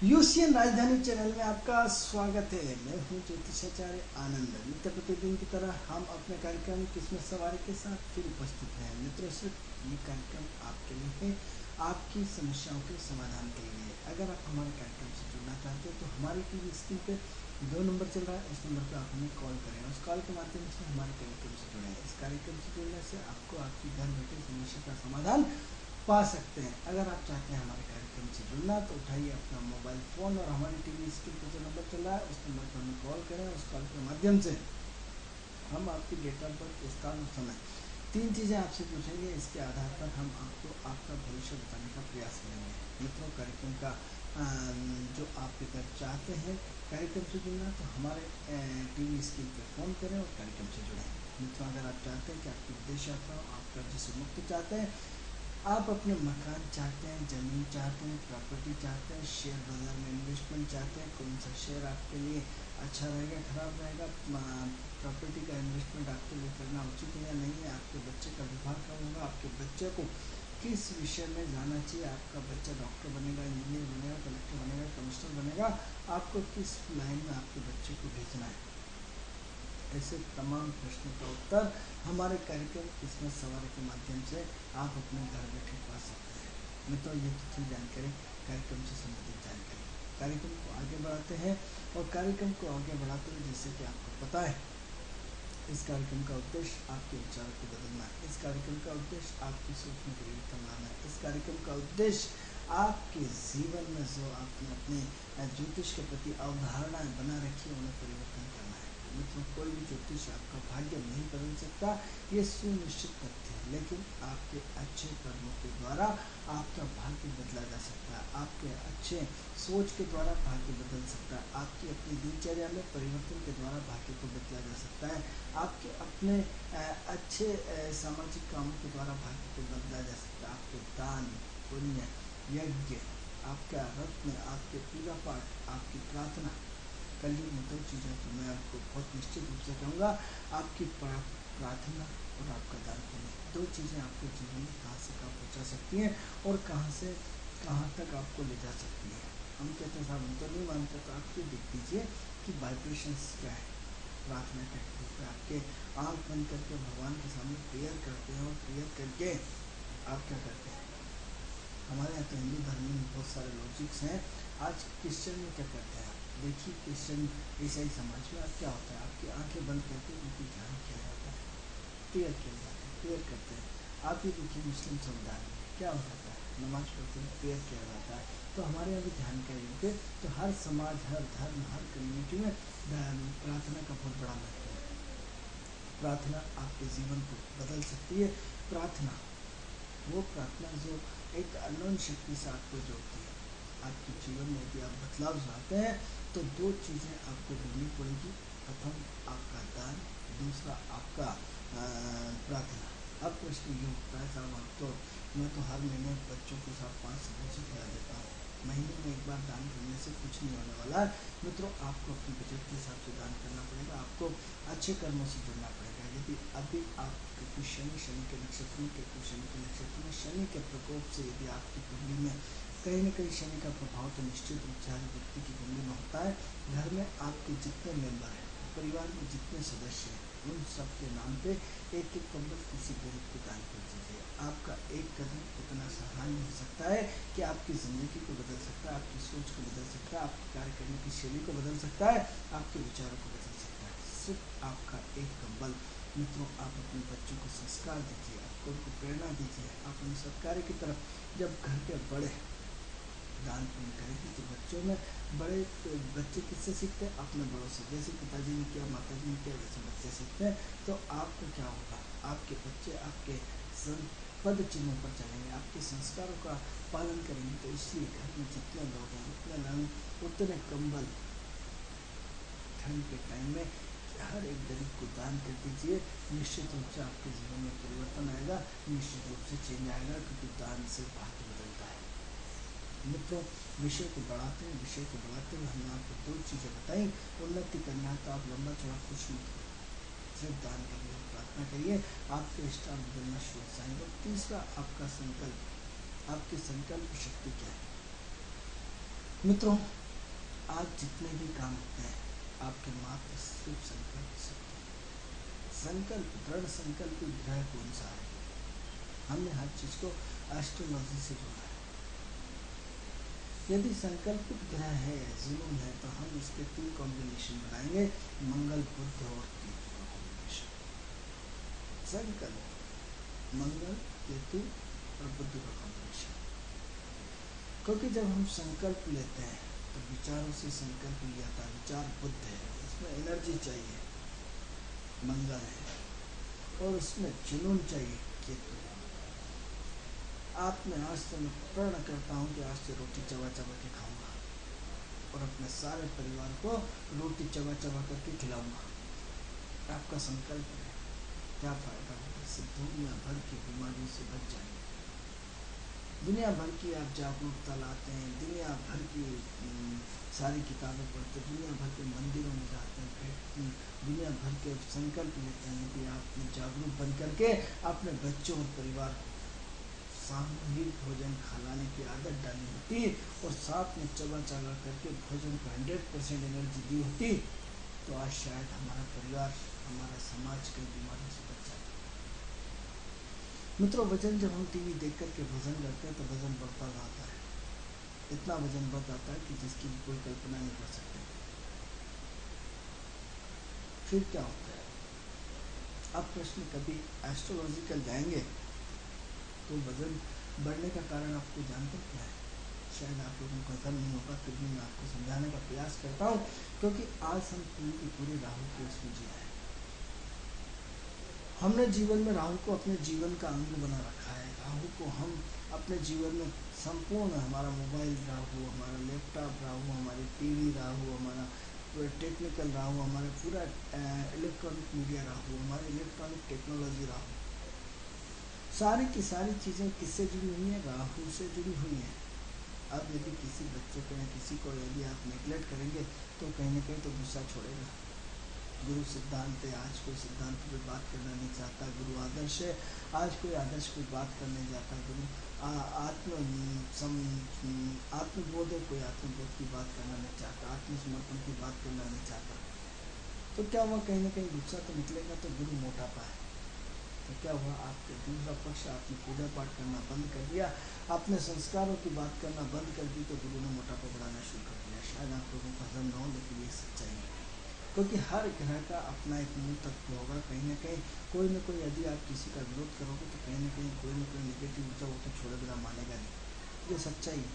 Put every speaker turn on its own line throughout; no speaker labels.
UCN राजधानी channel में आपका स्वागत है। मैं हूं ज्योतिषाचार्य आनंद। नित्य प्रतिदिन की तरह हम अपने कार्यक्रम किस्मत सवारी के साथ फिर उपस्थित हैं। मित्रों, सिर्फ ये कार्यक्रम आपके लिए है, आपकी समस्याओं के समाधान के लिए। अगर आप हमारे कार्यक्रम से जुड़ना चाहते हैं तो हमारी टीवी स्क्रीन पे 2 नंबर चल रहा है, उस नंबर पर आप हमें कॉल करें। उस कॉल के माध्यम से हमारे कार्यक्रम से जुड़ें। इस कार्यक्रम से जुड़ने से आपको आपकी घर बैठे समस्या का समाधान पा सकते हैं। अगर आप चाहते हैं हमारे कार्यक्रम से जुड़ना तो उठाइए अपना मोबाइल फ़ोन और हमारी टीवी स्क्रीन पर जो नंबर चल रहा है उस नंबर पर हमें कॉल करें। उस कॉल के माध्यम से हम आपकी डेट ऑफ बर्थ, स्थान और समय 3 चीज़ें आपसे पूछेंगे। इसके आधार पर हम आपको आपका भविष्य बताने का प्रयास करेंगे। मित्रों, कार्यक्रम का जो आप अगर चाहते हैं कार्यक्रम से जुड़ना तो हमारे टीवी स्क्रीन पर फ़ोन करें और कार्यक्रम से जुड़ें। मित्रों, अगर आप चाहते हैं कि आपकी विदेश यात्रा हो, आप कर्ज से मुक्त चाहते हैं, आप अपने मकान चाहते हैं, ज़मीन चाहते हैं, प्रॉपर्टी चाहते हैं, शेयर बाजार में इन्वेस्टमेंट चाहते हैं, कौन सा शेयर आपके लिए अच्छा रहेगा, खराब रहेगा, प्रॉपर्टी का इन्वेस्टमेंट आपके लिए करना उचित है या नहीं है, आपके बच्चे का विवाह कब होगा, आपके बच्चे को किस विषय में जाना चाहिए, आपका बच्चा डॉक्टर बनेगा, इंजीनियर बनेगा, कलेक्टर बनेगा, कमिश्नर बनेगा, आपको किस लाइन में आपके बच्चे को भेजना है, ऐसे तमाम प्रश्नों का उत्तर हमारे कार्यक्रम किस्मत सवारी के माध्यम से आप अपने घर बैठे पा सकते हैं। मित्रों, ये तो थी जानकारी कार्यक्रम से संबंधित जानकारी। कार्यक्रम को आगे बढ़ाते हैं और कार्यक्रम को आगे बढ़ाते हुए जैसे कि आपको पता है, इस कार्यक्रम का उद्देश्य आपके विचारों को बदलना है। इस कार्यक्रम का उद्देश्य आपकी सोच में परिवर्तन लाना है। इस कार्यक्रम का उद्देश्य आपके जीवन में जो आपने अपने ज्योतिष के प्रति अवधारणाएं बना रखी है उन्हें परिवर्तन करना है। मित्रों, कोई भी ज्योतिष आपका भाग्य नहीं बदल सकता, ये सुनिश्चित तथ्य है, लेकिन आपके अच्छे कर्मों के द्वारा आपका भाग्य बदला जा सकता है। आपके अच्छे सोच के द्वारा भाग्य बदल सकता है। आपकी अपनी दिनचर्या में परिवर्तन के द्वारा भाग्य को बदला जा सकता है। आपके अपने अच्छे सामाजिक कामों के द्वारा भाग्य को बदला जा सकता है। आपके दान, पुण्य, यज्ञ, आपका रत्न, आपके पूजा पाठ, आपकी प्रार्थना, कलयुग में 2 चीज़ें तो मैं आपको बहुत निश्चित रूप से कहूँगा, आपकी प्रार्थना और आपका दान पुण्य, 2 चीज़ें आपके जीवन में कहाँ से कहाँ पहुँचा सकती हैं और कहाँ से कहाँ तक आपको ले जा सकती है। हम कहते हैं साहब हम तो नहीं मानते, तो आप ये देख लीजिए कि वाइब्रेशंस क्या है। प्रार्थना करते हैं, आपके आँख बंद करके भगवान के सामने प्रेयर करते हैं और प्रेयर करके आप क्या करते हैं। हमारे यहाँ तो हिंदू धर्म में बहुत सारे लॉजिक्स हैं। आज क्रिश्चियन में क्या करते हैं, देखिए क्रिश्चियन ईसाई समाज में अब क्या होता है, आपकी आंखें बंद करके उनकी ध्यान किया जाता है, प्रेयर किया जाता है, प्रेयर करते हैं। आप ये देखिए मुस्लिम समुदाय में क्या हो जाता है, नमाज पढ़ते हैं, प्रेयर किया जाता है। तो हमारे यहाँ भी ध्यान का योग है। तो हर समाज, हर धर्म, हर कम्युनिटी में प्रार्थना का बहुत बड़ा महत्व है। प्रार्थना आपके जीवन को बदल सकती है। प्रार्थना, वो प्रार्थना जो एक अनोन शक्ति से आपको जोड़ती है। आपके जीवन में यदि आप बदलाव चाहते हैं तो 2 चीज़ें आपको करनी पड़ेगी। प्रथम आपका दान, दूसरा आपका प्रार्थना। अब प्रश्न ये उठता है साहब, आप तो मैं तो हर महीने बच्चों को साथ 5 सब्जी खिला देता हूँ, महीने में एक बार दान करने से कुछ नहीं होने वाला है। मित्रों, आपको अपनी बजट के हिसाब से दान करना पड़ेगा, आपको अच्छे कर्मों से जुड़ना पड़ेगा। यदि अभी आप शनि के नक्षत्र में, केतु शनि के नक्षत्र में, शनि के प्रकोप से यदि आपकी कुंडली में कहीं न कहीं शनि का प्रभाव तो निश्चित रूप से हर व्यक्ति की कुंडली में होता है। घर में आपके जितने मेंबर हैं, परिवार में जितने सदस्य हैं, उन सब के नाम पे एक कंबल किसी गरीब को दान कर दीजिए। आपका एक कदम इतना सहाय हो सकता है कि आपकी ज़िंदगी को बदल सकता है, आपकी सोच को बदल सकता है, आपकी कार्य करने की शैली को बदल सकता है, आपके विचारों को बदल सकता है। सिर्फ आपका एक कंबल। मित्रों, आप अपने बच्चों को संस्कार दीजिए, आपको उनको प्रेरणा दीजिए। आप उन सत्कार्य की तरफ, जब घर के बड़े दान पुण्य करेंगे तो बच्चों में बच्चे किससे सीखते हैं, अपने बड़ों से। जैसे पिताजी ने किया, माताजी ने किया, वैसे बच्चे सीखते हैं। तो आपको क्या होगा, आपके बच्चे आपके पद चिन्हों पर चलेंगे, आपके संस्कारों का पालन करेंगे। तो इसलिए घर में जितने लोग हैं उतने लोग उतने कंबल ठंड के टाइम में हर एक गरीब को दान कर दीजिए। निश्चित रूप से आपके जीवन में परिवर्तन आएगा, निश्चित रूप से चेंज आएगा, क्योंकि दान से भाग्य बदलता है। मित्रों, विषय को बढ़ाते हुए हमने आपको 2 चीज़ें बताई। उन्नति करना है तो आप लंबा चौड़ा कुछ मत करिए, सिर्फ दान करिए, प्रार्थना करिए, आपके स्टार बदलना शुरू हो जाएंगे। तीसरा आपका संकल्प, आपकी संकल्प शक्ति क्या है। मित्रों, आज जितने भी काम होते हैं आपके मात्र सिर्फ संकल्प से होते हैं। संकल्प, दृढ़ संकल्प ग्रह कौन सा है? हमने हर चीज को एस्ट्रोलॉजी से जोड़ा है। यदि संकल्पित ग्रह है, जुनून है, तो हम इसके 3 कॉम्बिनेशन बनाएंगे, मंगल, बुध और केतु का कॉम्बिनेशन। संकल्प, मंगल, केतु और बुध का कॉम्बिनेशन। क्योंकि जब हम संकल्प लेते हैं तो विचारों से संकल्प लिया था। विचार बुध है, उसमें एनर्जी चाहिए, मंगल है, और उसमें जुनून चाहिए, केतु। आप में आज से मैं प्रण करता हूँ कि आज से रोटी चबा चबा के खाऊंगा और अपने सारे परिवार को रोटी चबा चबा करके खिलाऊंगा। आपका संकल्प है, क्या फायदा होगा? इससे दुनिया भर की बीमारियों से बच जाएंगे। दुनिया भर की आप जागरूकता लाते हैं, दुनिया भर की सारी किताबें पढ़ते, दुनिया भर के मंदिरों में जाते हैं, दुनिया भर के संकल्प लेते हैं कि आपने जागरूक बन करके अपने बच्चों और परिवार को सामूहिक भोजन खिलाने की आदत डाली होती और साथ में चबा चबा करके भोजन को 100% एनर्जी दी होती, तो आज शायद हमारा परिवार, हमारा समाज कई बीमारियों से बच जाता। मित्रों, वजन जब हम टीवी देख करके वजन करते हैं तो वजन बढ़ता जाता है। इतना वजन बढ़ जाता है कि जिसकी कोई कल्पना नहीं कर सकते। फिर क्या होता है? अब प्रश्न, कभी एस्ट्रोलॉजिकल जाएंगे तो वजन बढ़ने का कारण आपको जानते क्या है? शायद आप लोगों को पता नहीं होगा, फिर भी मैं आपको समझाने का प्रयास करता हूँ, क्योंकि आज हम पूरे राहु के उसमें जी रहे हैं। हमने जीवन में राहु को अपने जीवन का अंग बना रखा है। राहु को हम अपने जीवन में संपूर्ण, हमारा मोबाइल राहु, हमारा लैपटॉप राहु, हमारी टीवी राहु, हमारा टेक्निकल राहु, हमारा पूरा इलेक्ट्रॉनिक मीडिया राहु, हमारी इलेक्ट्रॉनिक टेक्नोलॉजी राहु, सारी की सारी चीज़ें किससे जुड़ी हुई हैं? राहु से जुड़ी हुई हैं। अब यदि किसी बच्चे को या किसी को यदि आप नेगलेक्ट करेंगे तो कहीं ना कहीं तो गुस्सा छोड़ेगा। गुरु सिद्धांत है, आज कोई सिद्धांत पे बात करना नहीं चाहता। गुरु आदर्श है, आज कोई आदर्श पे बात करने जाता। गुरु आत्मबोध है, कोई आत्मबोध की बात करना नहीं चाहता, आत्मसमर्पण की बात करना नहीं चाहता। तो क्या हुआ? कहीं ना कहीं गुस्सा तो निकलेगा। तो गुरु मोटापा है, तो क्या हुआ? आपके दूसरा पक्ष, आपने पूजा पाठ करना बंद कर दिया, आपने संस्कारों की बात करना बंद कर दी, तो गुरु ने मोटापा बढ़ाना शुरू कर दिया। शायद आप लोगों को हजम न हो, लेकिन ये सच्चाई है। क्योंकि हर ग्रह का अपना एक मूल तत्व होगा। कहीं ना कहीं कोई ना कोई, यदि आप किसी का विरोध करोगे तो कहीं ना कोई नेगेटिव ऊर्जा वो तो छोड़े बिना मानेगा नहीं। ये सच्चाई है।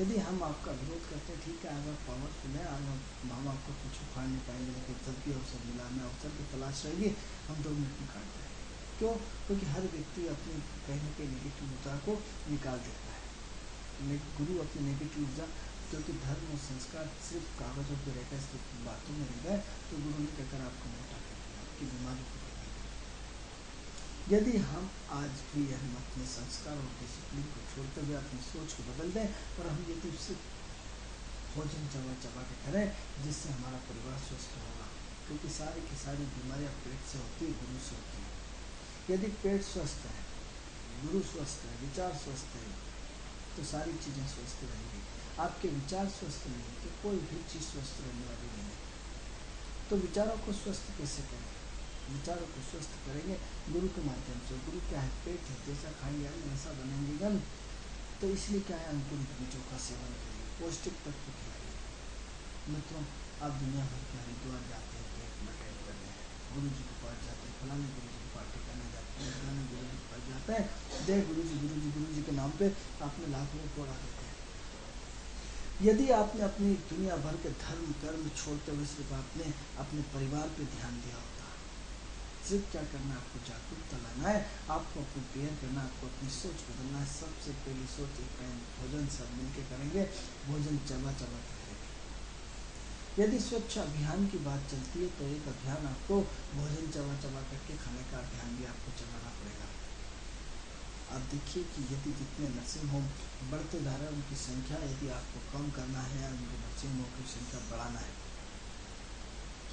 यदि हम आपका विरोध करते हैं, ठीक है, अगर पावरफुल है, हम आपको कुछ उखाड़ नहीं पाएंगे, लेकिन जब भी अवसर मिला, हमें अवसर की तलाश रहेगी, हम 2 मिनट में काट देंगे। क्यों? क्योंकि हर व्यक्ति अपनी कहीं ना कहीं नेगेटिव ऊर्जा को निकाल देता है। गुरु अपनी नेगेटिव ऊर्जा, क्योंकि धर्म और संस्कार सिर्फ कागजों पर रहकर, सिर्फ बातों में रह गए, तो गुरु ने कहकर आपको मोटा कर दिया, आपकी बीमारी को बढ़ा दिया। यदि हम आज भी हम अपने संस्कार और डिसिप्लिन को छोड़ते हुए अपनी सोच को बदल दें और हम यदि सिर्फ भोजन चबा चबा के करें, जिससे हमारा परिवार स्वस्थ होगा। क्योंकि सारी की सारी बीमारियाँ पेट से होती है, गुरु से होती है। यदि पेट स्वस्थ है, गुरु स्वस्थ है, विचार स्वस्थ है, तो सारी चीज़ें स्वस्थ रहेंगी। आपके विचार स्वस्थ नहीं है तो कोई भी चीज़ स्वस्थ रहने वाली नहीं है। तो विचारों को स्वस्थ कैसे करें? विचारों को स्वस्थ करेंगे गुरु के माध्यम से। गुरु क्या है? पेट है, जैसा खाएंगे हम वैसा बनेंगे गन। तो इसलिए क्या है? अंकुरित बीजों का सेवन करिए, पौष्टिक तत्व खिलाइए। मित्रों, आप दुनिया भर के हरिद्वार जाते हैं, पेट में अटेंड करते हैं, गुरु जी के पास जाते हैं, फलाने गुरु जी की पार्टी करने जाते हैं, फलाने गुरु जी के पास जाते हैं, जय गुरु जी के नाम पे आपने लाखों को उड़ा देते हैं। यदि आपने अपनी दुनिया भर के धर्म कर्म छोड़ते हुए सिर्फ आपने अपने परिवार पे ध्यान दिया होता, सिर्फ क्या करना है? आपको जागरूकता लाना है, आपको अपनी केयर करना, आपको अपनी सोच बदलना है। सबसे पहली सोच, एक टाइम भोजन सब मिलकर करेंगे, भोजन चबा चबा के करेंगे। यदि स्वच्छ अभियान की बात चलती है तो एक अभियान आपको भोजन चबा चबा करके खाने का अभियान भी आपको चलाना पड़ेगा। आप देखिए कि यदि जितने नर्सिंग होम बढ़ते जा रहे हैं, उनकी संख्या यदि आपको कम करना है या उनकी नर्सिंग होमों की संख्या बढ़ाना है,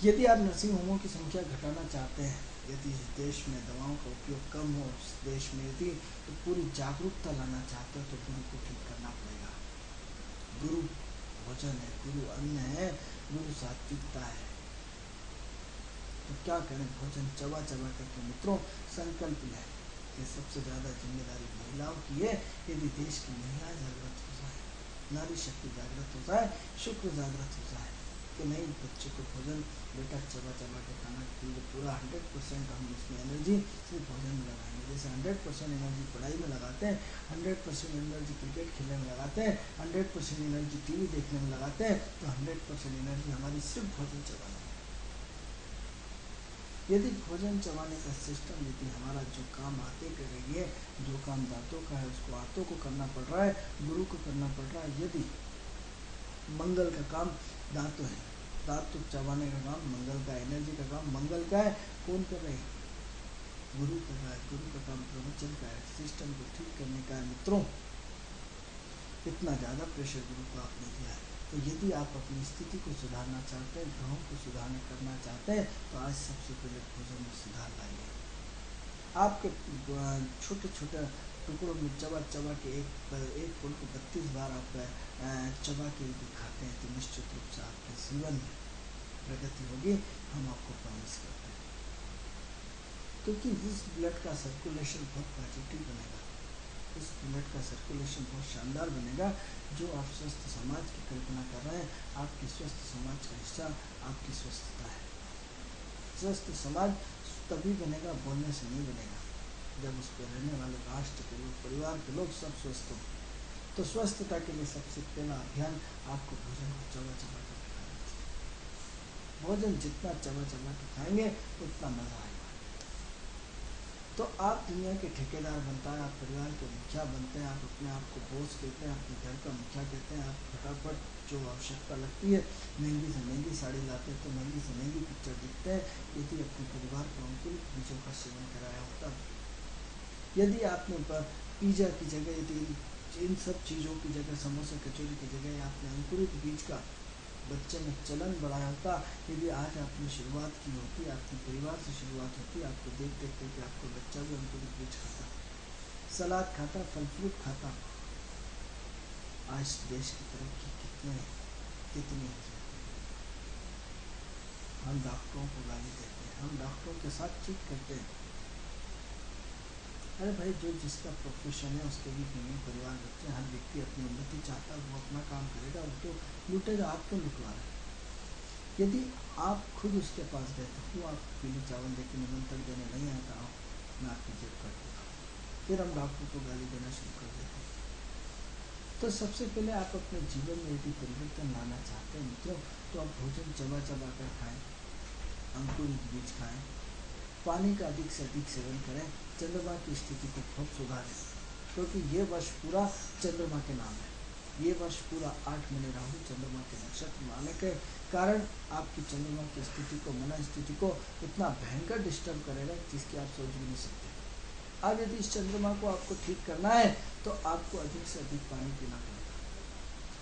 यदि आप नर्सिंग होमों की संख्या घटाना चाहते हैं, यदि इस देश में दवाओं का उपयोग कम हो, इस देश में यदि तो पूरी जागरूकता लाना चाहते हो, तो गुरु को ठीक करना पड़ेगा। गुरु भोजन है, गुरु अन्न है, गुरु सात्विकता है। तो क्या करें, भोजन चबा चबा करके मित्रों संकल्प लें। ये सबसे ज़्यादा जिम्मेदारी महिलाओं की है। यदि देश की महिलाएं जागृत हो जाए, नारी शक्ति जागृत हो जाए, शुक्र जागृत हो जाए कि नहीं, बच्चे को भोजन बेटा चबा चबा के खाना, क्योंकि पूरा 100% हम इसमें एनर्जी सिर्फ भोजन में लगाएंगे। जैसे 100% एनर्जी पढ़ाई में लगाते हैं, 100% एनर्जी क्रिकेट खेलने में लगाते हैं, 100% एनर्जी टीवी देखने में लगाते हैं, तो 100% एनर्जी हमारी सिर्फ भोजन चबाने में। यदि भोजन चबाने का सिस्टम, यदि हमारा जो काम आते करेंगे, जो काम दांतों का है उसको आंतों को करना पड़ रहा है, गुरु को करना पड़ रहा है। यदि मंगल का काम दांतों है, दांत चबाने का काम मंगल का, एनर्जी का काम मंगल का है, कौन कर रहे हैं, गुरु कर रहा है। गुरु का काम प्रवचन का है, सिस्टम को ठीक करने का है। मित्रों इतना ज़्यादा प्रेशर गुरु को आपने दिया है। तो यदि आप अपनी स्थिति को सुधारना चाहते हैं, ग्रहों को सुधारना करना चाहते हैं, तो आज सबसे पहले भोजन में सुधार लाइए। आपके छोटे छोटे टुकड़ों में चबा चबा के एक फूल को 32 बार आप चबा के यदि खाते हैं, तो निश्चित रूप से आपके जीवन में प्रगति होगी, हम आपको प्रॉमिस करते हैं। क्योंकि इस ब्लड का सर्कुलेशन बहुत पॉजिटिव बनेगा, इस ब्लड का सर्कुलेशन बहुत शानदार बनेगा। जो आप स्वस्थ समाज की कल्पना कर रहे हैं, आपके स्वस्थ समाज का हिस्सा आपकी स्वस्थता है। स्वस्थ समाज तभी बनेगा, बोलने से नहीं बनेगा, जब उस पर रहने वाले राष्ट्र के लोग, परिवार के लोग सब स्वस्थ हों। तो स्वस्थता के लिए सबसे पहला अभियान आपको भोजन को चबा चबा कर खाना चाहिए। भोजन जितना चबा चबा के खाएंगे उतना मजा आएगा। तो आप दुनिया के ठेकेदार बनता है, आप परिवार के मुखिया बनते हैं, आप अपने आप को बॉस कहते हैं, अपने घर का मुखिया कहते हैं। आप फटाफट जो आवश्यकता लगती है, महंगी से महंगी साड़ी लाते हैं, तो महंगी से महंगी पिक्चर देखते हैं। यदि अपने परिवार को अंकुरित बीजों का सेवन कराया होता, यदि आपने पिज्जा की जगह, यदि इन सब चीज़ों की जगह, समोसे कचौरी की जगह आपने अंकुरित बीज का बच्चे में चलन बढ़ाया होता, यदि आज आपने शुरुआत की होती, आपके परिवार से शुरुआत होती, आपको देख देख करके आपको बच्चा भी अंकुरित बीज खाता, सलाद खाता, फल फ्रूट खाता, आज देश की तरक्की कितनी हो जाती है। हम डॉक्टरों को गाली देते हैं, हम डॉक्टरों के साथ चीट करते हैं। अरे भाई, जो जिसका प्रोफेशन है उसके भी फैमिली, परिवार, बच्चे, हर व्यक्ति अपनी उन्नति चाहता है, वो अपना काम करेगा, वो तो लूटेगा, आप क्यों लुटवा रहे हैं। यदि आप खुद उसके पास गए तो वो आपको पीली चावल देकर निमंत्रण देने नहीं आता हो, मैं आपकी जेब काट दूँगा, फिर हम डॉक्टर को गाली देना शुरू कर देते हैं। तो सबसे पहले आप अपने जीवन में यदि परिवर्तन लाना चाहते हैं मित्रों, तो आप भोजन चबा चबा कर खाएँ, अंकुरित बीज खाएँ, पानी का अधिक से अधिक सेवन करें, चंद्रमा की स्थिति को बहुत सुधारें, क्योंकि ये वर्ष पूरा चंद्रमा के नाम है। ये वर्ष पूरा 8 महीने राहु चंद्रमा के नक्षत्र में आने के कारण आपकी चंद्रमा की स्थिति को, मन स्थिति को इतना भयंकर डिस्टर्ब करेगा जिसकी आप सोच भी नहीं सकते। आज यदि इस चंद्रमा को आपको ठीक करना है, तो आपको अधिक से अधिक पानी पीना पड़ेगा,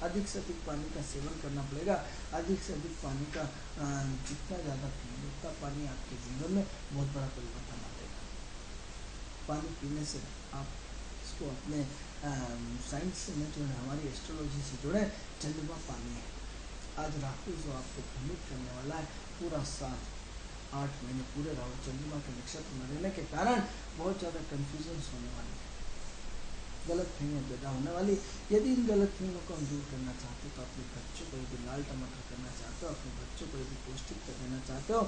अधिक से अधिक पानी का सेवन करना पड़ेगा, अधिक से अधिक पानी का जितना ज़्यादा पिएंगे उतना पानी आपके जीवन में बहुत बड़ा परिवर्तन आ देगा। पानी पीने से आप इसको अपने साइंस में जो है, हमारी एस्ट्रोलॉजी से जुड़े, चंद्रमा पानी है। आज राहु जो आपको भ्रमित करने वाला है, पूरा साल 8 महीने पूरे राहु चंद्रमा के नक्षत्र में रहने के कारण बहुत ज़्यादा कन्फ्यूजन होने वाली है, गलत फहमियाँ पैदा होने वाली। यदि इन गलत फहमियों को हम दूर करना चाहते हो, तो अपने बच्चों को यदि लाल टमाटर करना चाहते हो, अपने बच्चों को यदि पौष्टिकता देना चाहते हो,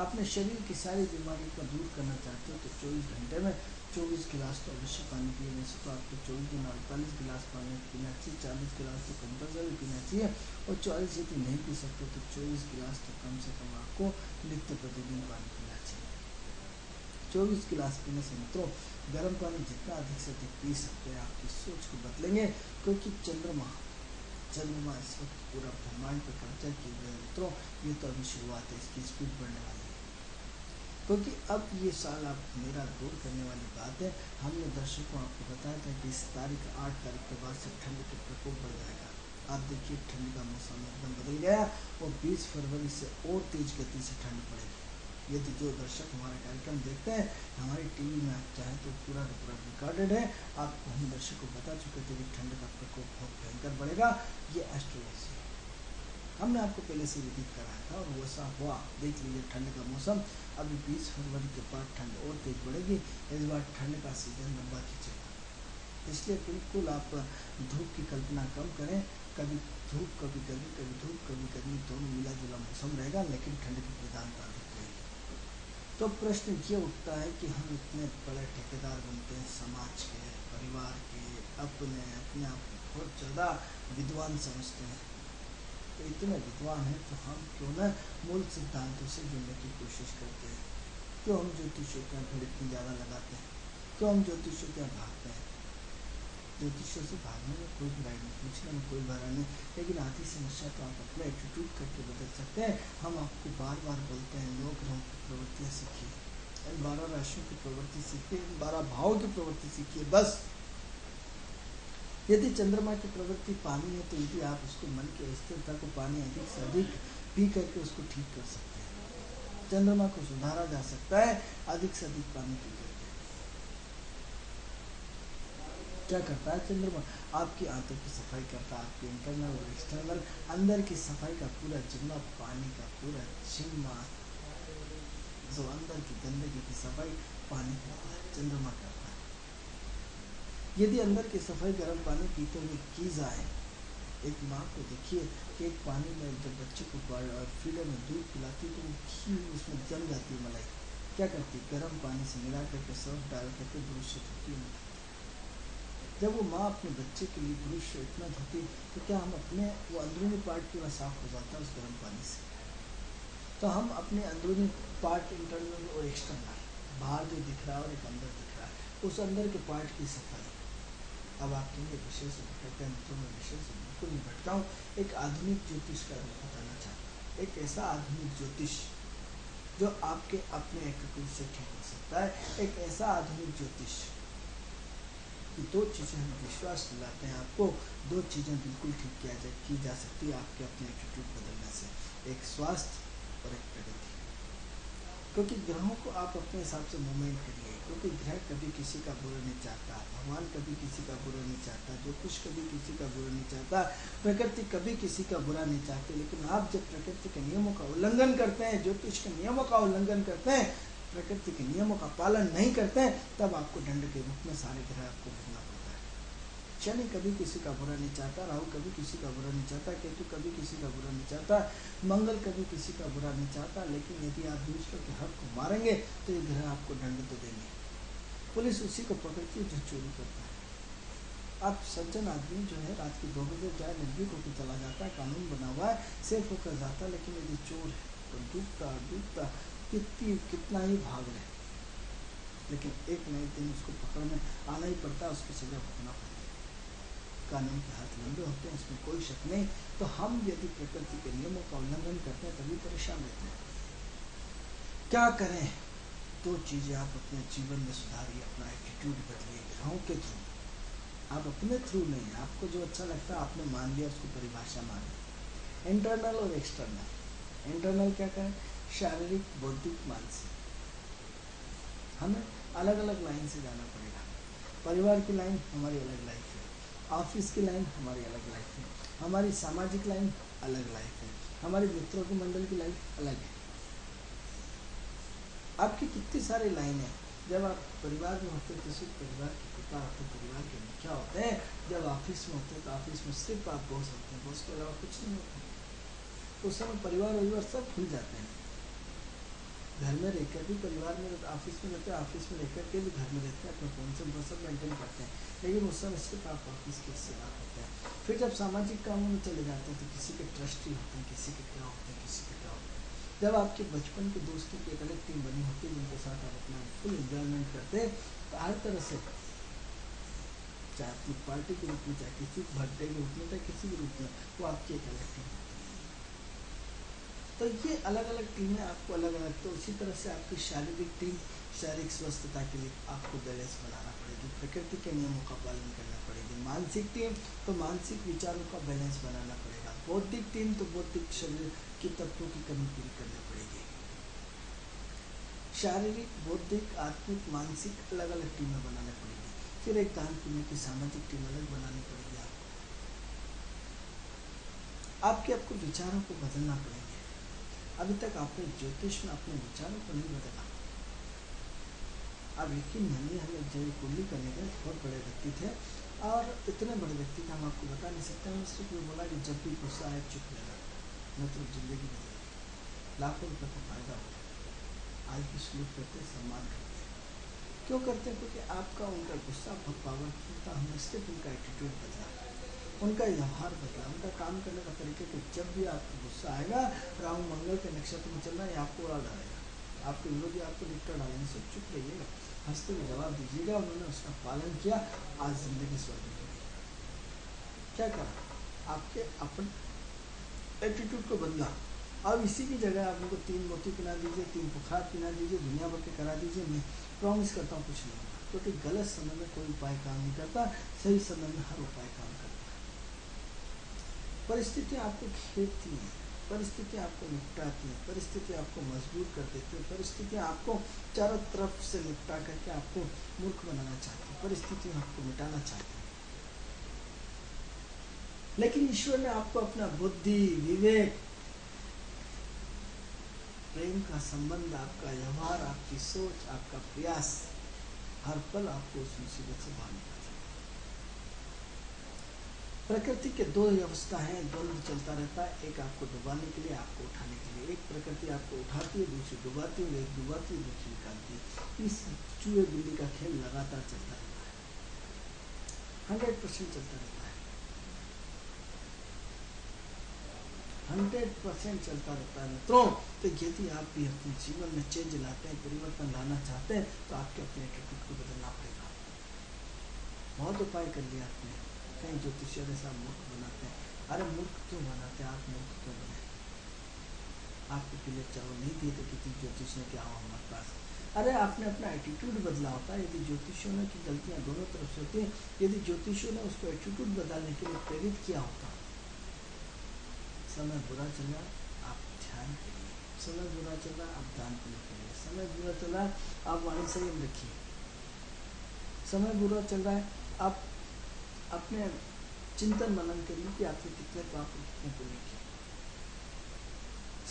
अपने शरीर की सारी बीमारी को दूर करना चाहते हो, तो 24 घंटे में 24 गिलास तो अवश्य पानी पिए। वैसे तो आपको 24 दिन 48 गिलास पानी पीना चाहिए, 40 गिलास तो कंपल्सरी पीना चाहिए, और 40 यदि नहीं पी सकते तो 24 गिलास तो कम से कम आपको नित्य प्रतिदिन पानी पीना चाहिए। 24 गिलास पीने से मित्रों, गर्म पानी जितना अधिक से अधिक पी सकते हैं, आपकी सोच को बदलेंगे, क्योंकि चंद्रमा इस वक्त पूरा ब्रह्मांड पर कब्जा किए हुए मित्रों। ये तो अभी शुरुआत है, इसकी स्पीड बढ़ने वाली है, क्योंकि अब ये साल आप मेरा दूर करने वाली बात है। हमने दर्शकों आपको बताया था कि इस तारीख 8 तारीख के बाद से ठंड का प्रकोप बढ़ जाएगा। आप देखिए, ठंड का मौसम एकदम बदल गया, और 20 फरवरी से और तेज गति से ठंड पड़ेगी। यदि जो दर्शक हमारा कार्यक्रम देखते हैं, हमारी टीवी में आप चाहें तो पूरा का पूरा रिकॉर्डेड है, आपको हम दर्शक को बता चुके थे कि ठंड का प्रकोप बहुत भयंकर बढ़ेगा। ये एस्ट्रोलॉजी है, हमने आपको पहले से विदित कराया था और वैसा हुआ। देख लीजिए ठंड का मौसम, अभी 20 फरवरी के बाद ठंड और तेज बढ़ेगी। इस बार ठंड का सीजन लंबा खींचेगा, इसलिए बिल्कुल आप धूप की कल्पना कम करें। कभी धूप कभी गर्मी, कभी धूप कभी गर्मी, दोनों मिला जुला मौसम रहेगा, लेकिन ठंड की प्रधानता अधिक रहेगी। तो प्रश्न ये उठता है कि हम इतने बड़े ठेकेदार बनते हैं, समाज के, परिवार के, अपने आप को बहुत ज़्यादा विद्वान समझते हैं। तो इतने विद्वान हैं तो हम क्यों न मूल सिद्धांतों से जुड़ने की कोशिश करते हैं? क्यों हम ज्योतिषों के भीड़ इतनी ज़्यादा लगाते हैं? क्यों हम ज्योतिषों के भागते हैं? ज्योतिषों से भागने में कोई बुराई नहीं, पूछने में कोई बुराई नहीं, लेकिन आधी समस्या तो आप अपने एटीट्यूड करके बदल सकते हैं। हम आपको बार बार बोलते हैं लोग ग्रहों की प्रवृत्तियाँ सीखिए, इन 12 राशियों की प्रवृत्ति सीखिए, इन 12 भावों की प्रवृत्ति सीखिए। बस यदि चंद्रमा की प्रवृत्ति पानी है, तो यदि आप उसको मन की स्थिरता को पानी अधिक से अधिक पी करके उसको ठीक कर सकते हैं। चंद्रमा को सुधारा जा सकता है अधिक से अधिक पानी पी करके। क्या करता है चंद्रमा? आपकी आंतों की सफाई करता है, आपकी इंटरनल और एक्सटर्नल अंदर की सफाई का पूरा जिम्मा, पानी का पूरा जिम्मा, जो अंदर की गंदगी की सफाई पानी करता है, चंद्रमा करता है। यदि अंदर की सफाई गर्म पानी पीते हुए की जाए, एक माँ को देखिए कि एक पानी में जब बच्चे को फीडर में दूध पिलाती है तो वो घी उसमें जम जाती है मलाई। क्या करती है? गर्म पानी से मिला करके सर्फ डाल करके ब्रश से धोती है। जब वो माँ अपने बच्चे के लिए ब्रश से इतना धोती तो क्या हम अपने वो अंदरूनी पार्ट पूरा साफ हो जाता है उस गर्म पानी से? तो हम अपने अंदरूनी पार्ट, इंटरनल और एक्सटर्नल, बाहर जो दिख रहा है और एक अंदर दिख रहा है, उस अंदर के पार्ट की सफाई। अब आप कहेंगे विषय से भटकते हैं, तो मैं विषय से बिल्कुल नहीं भटका हूँ। एक आधुनिक ज्योतिष का मैं बताना चाहता हूँ, एक ऐसा आधुनिक ज्योतिष जो आपके अपने एटीट्यूड से ठीक हो सकता है। एक ऐसा आधुनिक ज्योतिष कि दो चीज़ें हम विश्वास दिलाते हैं आपको, दो चीज़ें बिल्कुल ठीक की जा सकती है आपके अपने एटीट्यूड बदलने से, एक स्वास्थ्य और एक प्रगति। क्योंकि ग्रहों को आप अपने हिसाब से मूवमेंट करिए, क्योंकि ग्रह कभी किसी का बुरा नहीं चाहता, भगवान कभी किसी का बुरा नहीं चाहता, जो कुछ कभी किसी का बुरा नहीं चाहता, प्रकृति कभी किसी का बुरा नहीं चाहती। लेकिन आप जब प्रकृति के नियमों का उल्लंघन करते हैं, ज्योतिष के नियमों का उल्लंघन करते हैं, प्रकृति के नियमों का पालन नहीं करते हैं, तब आपको दंड के रूप में सारे ग्रह आपको भोगना पड़ता है। शनि कभी किसी का बुरा नहीं चाहता, राहु कभी किसी का बुरा नहीं चाहता, केतु कभी किसी का बुरा नहीं चाहता, मंगल कभी किसी का बुरा नहीं चाहता। लेकिन यदि आप दूसरों के हक को मारेंगे तो ये ग्रह आपको दंड तो देंगे। पुलिस उसी को पकड़ती है जो चोरी करता है। आप सज्जन आदमी जो है रात के 2 बजे जाए, निर्भीक होकर चला जाता है, कानून बना हुआ है, सेफ होकर जाता है। लेकिन यदि चोर है तो डूबता कितना ही भाग ले, लेकिन एक न एक दिन उसको पकड़ में आना ही पड़ता है, उसकी सजा भुगतना पड़ता है। कानून के हाथ लंबे होते हैं, इसमें कोई शक नहीं। तो हम यदि प्रकृति के नियमों का उल्लंघन करते हैं तभी परेशान रहते हैं। क्या करें? दो चीज़ें आप अपने जीवन में सुधारिए, अपना एटीट्यूड बदलिए ग्रहों के थ्रू। आप अपने थ्रू नहीं, आपको जो अच्छा लगता है आपने मान लिया, उसको परिभाषा माने। इंटरनल और एक्सटर्नल। इंटरनल क्या करें? शारीरिक, बौद्धिक, मानसिक। हमें अलग अलग लाइन से जाना पड़ेगा। परिवार की लाइन हमारी अलग लाइफ है, ऑफिस की लाइन हमारी अलग लाइफ है, हमारी सामाजिक लाइन अलग लाइफ है, हमारे मित्रों की मंडल की लाइफ अलग है। आपकी कितनी सारी लाइन है। जब आप परिवार में होते हैं तो सिर्फ परिवार के पिता होते, परिवार के मुखिया होते हैं। जब ऑफिस में होते हैं तो ऑफिस में सिर्फ आप बॉस होते हैं, बॉस के अलावा कुछ नहीं होता। उस समय परिवार सब भूल जाते हैं। घर में रहकर भी परिवार में, ऑफिस में रहते हैं, ऑफिस में रहकर के भी घर में रहते हैं, अपने फोन से सब मेंटेन करते हैं। लेकिन उस समय सिर्फ आप ऑफिस की सेवा करते हैं। फिर जब सामाजिक कामों में चले जाते हैं तो किसी के ट्रस्टी होते हैं, किसी के क्या होते हैं, किसी के क्या होते हैं। जब आपके बचपन के दोस्तों की एक अलग टीम बनी होती है जिनके साथ आप अपना फुल एंजॉयमेंट करते हैं, तो हर तरह से, चाहे अपनी पार्टी के रूप में, चाहे किसी बर्थडे के रूप में, चाहे किसी भी रूप में, वो आपकी एक अलग टीम होती है। तो ये अलग अलग टीमें आपको अलग अलग, तो उसी तरह से आपकी शारीरिक टीम, शारीरिक स्वस्थता के लिए आपको बैलेंस बनाना पड़ेगी, प्रकृति के नियमों का पालन करना पड़ेगी। मानसिक टीम तो मानसिक विचारों का बैलेंस बनाना पड़ेगा। बौद्धिक टीम तो बौद्धिक शरीर की तत्वों की कमी पूरी करनी पड़ेगी। शारीरिक, बौद्धिक, आत्मिक, मानसिक अलग अलग टीमें बनानी पड़ेगी। फिर एक दान पुण्य की सामाजिक टीम अलग बनानी पड़ेगी आपको। आपको विचारों को बदलना पड़ेंगे। अभी तक आपने ज्योतिष में अपने विचारों को नहीं बदला। अब यकीन मानिए, हमें जब कुंडली करने गए बहुत बड़े व्यक्ति थे, और इतने बड़े व्यक्ति का हम आपको बता नहीं सकते। हमें सिर्फ ये बोला कि जब भी गुस्सा आए चुप रहना, मतलब जिंदगी बदल, लाखों रुपये का फायदा हो। आज भी सलूट करते, सम्मान करते। क्यों करते? क्योंकि आपका उनका गुस्सा बहुत पावरफुल था। हमने सिर्फ उनका एटीट्यूड बदला, उनका व्यवहार बदला, उनका काम करने का तरीके को। जब भी आपको गुस्सा आएगा, राहु मंगल के नक्षत्र में चल रहा है, आपको उड़ा डालेगा, आपके विरोधी आपको लिपटा डालेंगे। सब चुप रहिएगा, हंसते हुए जवाब दीजिएगा। उन्होंने उसका पालन किया, आज जिंदगी स्वर्ग में। क्या करा? आपके अपने एटीट्यूड को बदला। अब इसी की जगह आप उनको 3 मोती पिला दीजिए, 3 बुखार पिला दीजिए, दुनिया भर के करा दीजिए, मैं प्रॉमिस करता हूँ कुछ नहीं होगा। क्योंकि गलत समय में कोई उपाय काम नहीं करता, सही समय में हर उपाय काम करता है। परिस्थितियाँ आपको खेदती हैं, परिस्थितियाँ आपको निपटाती हैं, परिस्थितियाँ आपको मजबूर कर देती हैं, परिस्थितियाँ आपको चारों तरफ से निपटा करके आपको मूर्ख बनाना चाहती हैं, परिस्थितियाँ आपको मिटाना चाहती हैं। लेकिन ईश्वर ने आपको अपना बुद्धि, विवेक, प्रेम का संबंध, आपका व्यवहार, आपकी सोच, आपका प्रयास, हर पल आपको उस मुसीबत से बाहर निकालना। प्रकृति के 2 ही अवस्था हैं, द्वंद्व चलता रहता है। एक आपको डुबाने के लिए, आपको उठाने के लिए। एक प्रकृति आपको उठाती है, दूसरी डुबाती है, एक डुबाती है, दूसरी निकालती है। इस चूहे बिल्ली का खेल लगातार चलता रहता है, 100% चलता रहता है, 100% चलता रहता है। मित्रों, तो यदि आप भी अपने जीवन में चेंज लाते हैं, परिवर्तन लाना चाहते हैं, तो आपके अपने एटीट्यूड को बदलना पड़ेगा। बहुत उपाय कर लिया आपने, कई ज्योतिषियों ने सब मूर्ख बनाते हैं। अरे मूर्ख क्यों बनाते हैं? आप मूर्ख क्यों बने? आपको पीले चावल नहीं दिए तो किसी ज्योतिष ने क्या हमारे पास? अरे आपने अपना एटीट्यूड बदला होता। यदि ज्योतिषियों ने की गलतियां दोनों तरफ से होती हैं, यदि ज्योतिषियों ने उसको एटीट्यूड बदलने के लिए प्रेरित किया होता। समय बुरा चल रहा, आप ध्यान करिए। समय बुरा चल रहा, आप दान पुण्य करिए। समय बुरा चल रहा है, आप वाणी संयम रखिए। समय बुरा चल रहा है, आप अपने चिंतन मनन करिए कि आपने कितने पाप और कितने पुण्य किए।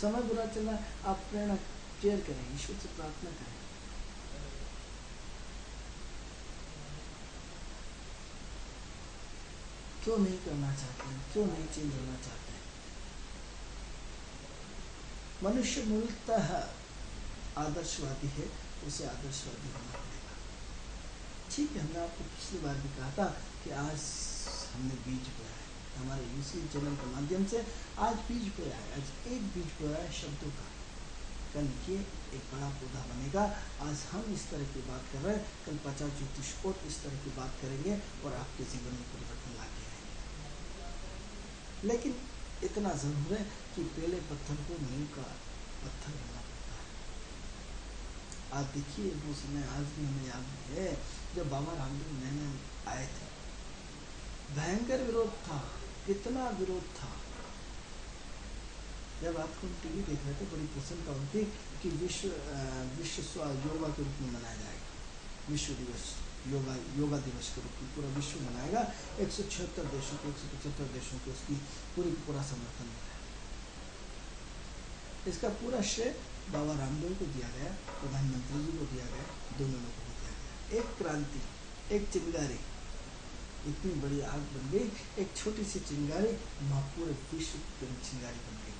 समय बुरा चल रहा है, आप प्रेरणा केयर करें, ईश्वर से प्रार्थना करें। क्यों नहीं करना चाहते हैं? क्यों नहीं चेंज होना चाहते हैं? मनुष्य मूलतः आदर्शवादी है, उसे आदर्शवादी होना पड़ेगा। ठीक है, हमने आपको पिछली बार भी कहा था कि आज हमने बीज बोया है, हमारे यूसी चैनल के माध्यम से आज बीज बोया है। आज एक बीज बोया है शब्दों का, कल ये एक बड़ा पौधा बनेगा। आज हम इस तरह की बात कर रहे हैं, कल 50 ज्योतिष और इस तरह की बात करेंगे और आपके जीवन में परिवर्तन ला के आएंगे। लेकिन इतना जरूर है कि पहले पत्थर को नींव का पत्थर बनना पड़ता है। आप देखिए वो समय आज भी हमें याद है जब बाबा रामदेव नए आए थे, भयंकर विरोध था, कितना विरोध था। जब आपको टीवी देख रहे थे, बड़ी प्रसन्नता उनकी कि विश्व योगा के रूप में मनाया जाएगा, विश्व दिवस योगा दिवस के रूप में पूरा विश्व मनाएगा। 176 देशों के 175 देशों के उसकी पूरा समर्थन मिला। इसका पूरा श्रेय बाबा रामदेव को दिया गया, प्रधानमंत्री जी को दिया गया, दोनों लोगों को दिया गया। एक क्रांति, एक चिंगारी, इतनी बड़ी आग बन गई, एक छोटी सी चिंगारी पूरे विश्व की चिंगारी बन गई।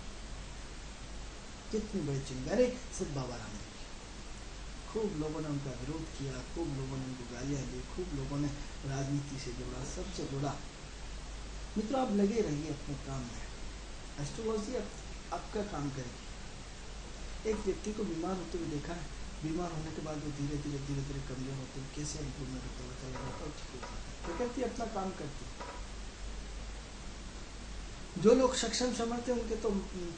कितनी बड़ी चिंगारी, सिर्फ बाबा रामदेव की। खूब लोगों ने उनका विरोध किया, खूब लोगों ने उनको गालियाँ दी, खूब लोगों ने राजनीति से जोड़ा, सबसे जोड़ा। मित्रों, आप लगे रहिए अपने काम में। एस्ट्रोलॉजी आपका काम करेगी। एक व्यक्ति को बीमार होते हुए देखा है, बीमार होने के बाद वो धीरे धीरे कमजोर होते हैं, कैसे इम्प्रूवमेंट होता है, चल रहा है, ठीक होता है। प्रकृति अपना काम करती है। जो लोग सक्षम समझते हैं उनके तो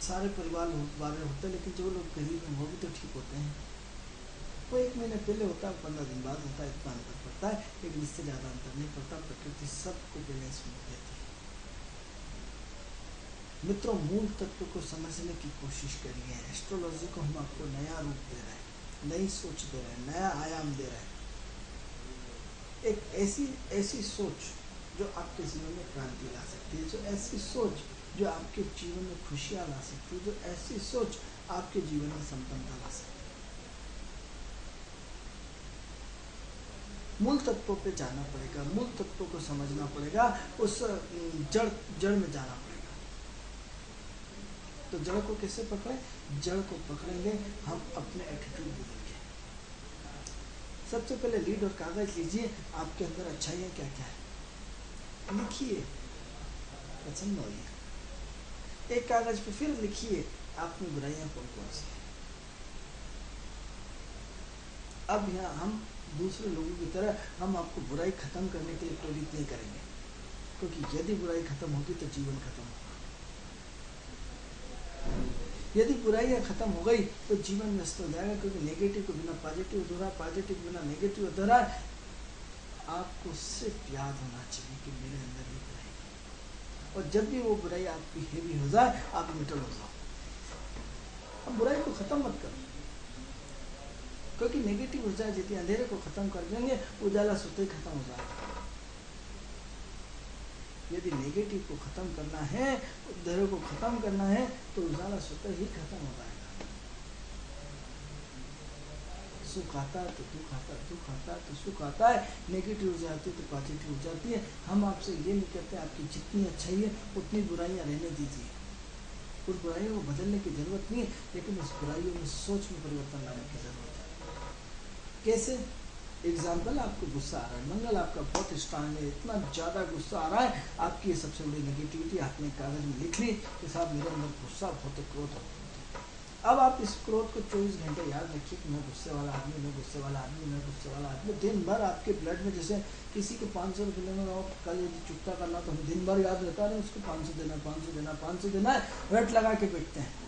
सारे परिवार वाले होते हैं, लेकिन जो लोग गरीब हैं वो भी तो ठीक होते हैं। वो 1 महीने पहले होता है, 15 दिन बाद होता है, इतना अंतर पड़ता है, लेकिन इससे ज़्यादा अंतर नहीं पड़ता। प्रकृति सबको बैलेंस में देती है। मित्रों, मूल तत्व को समझने की कोशिश करिए। एस्ट्रोलॉजी को हम आपको नया रूप दे रहे हैं, नई सोच दे रहे हैं, नया आयाम दे रहे हैं। एक ऐसी सोच जो आपके जीवन में क्रांति ला सकती है, जो ऐसी सोच जो आपके जीवन में खुशियाँ ला सकती है, जो ऐसी सोच आपके जीवन में संपन्नता ला सकती है। मूल तत्वों पे जाना पड़ेगा, मूल तत्वों को समझना पड़ेगा, उस जड़ में जाना पड़ेगा। तो जड़ को कैसे पकड़े? जड़ को पकड़ेंगे हम अपने एटीट्यूड बदल के। सबसे पहले लीड और कागज लीजिए, आपके अंदर अच्छाइयाँ क्या क्या है लिखिए, पसंद होइए। एक कागज पे फिर लिखिए आप में बुराइयां कौन कौन सी है। अब यहाँ हम दूसरे लोगों की तरह हम आपको बुराई खत्म करने के लिए प्रेरित नहीं करेंगे, क्योंकि यदि बुराई खत्म होगी तो जीवन खत्म होगा। यदि बुराइयां खत्म हो गई तो जीवन व्यस्त हो जाएगा, क्योंकि नेगेटिव को बिना पॉजिटिव अधूरा, पॉजिटिव बिना नेगेटिव अधूरा। आपको सिर्फ याद होना चाहिए कि मेरे अंदर ये बुराई है, और जब भी वो बुराई आपकी हेवी हो जाए आप न्यूट्रल हो जाओ। अब बुराई को खत्म मत करो, क्योंकि नेगेटिव ऊर्जा जितनी अंधेरे को खत्म कर देंगे उजाला स्वतः ही खत्म हो जाएगा। यदि नेगेटिव को खत्म करना है, अंधेरे को खत्म करना है, तो उजाला स्वतः ही खत्म हो जाएगा। सुख आता है तो दुख आता है, दुख आता है तो सुख आता है, नेगेटिव हो जाती है तो पॉजिटिव हो जाती है। हम आपसे ये नहीं कहते आपकी जितनी अच्छाई है उतनी बुराइयां रहने दीजिए, उस बुराइयों को बदलने की जरूरत नहीं है, लेकिन उस बुराइयों में सोच में परिवर्तन लाने की जरूरत है। कैसे? एग्जाम्पल, आपको गुस्सा आ रहा है, मंगल आपका बहुत स्ट्रांग है, इतना ज़्यादा गुस्सा आ रहा है, आपकी ये सबसे बड़ी नेगेटिविटी आपने कागज में लिख ली कि साहब मेरे अंदर गुस्सा बहुत है, क्रोध है। अब आप इस क्रोध को 24 घंटे याद रखिए कि मैं गुस्से वाला आदमी, मैं गुस्से वाला आदमी, मैं गुस्से वाला आदमी। दिन भर आपके ब्लड में, जैसे किसी को 500 रुपये में कल यदि चुकता करना तो हम दिन भर याद रहता है उसको 500 देना, 500 देना, 500 देना है, रट लगा के बैठते हैं।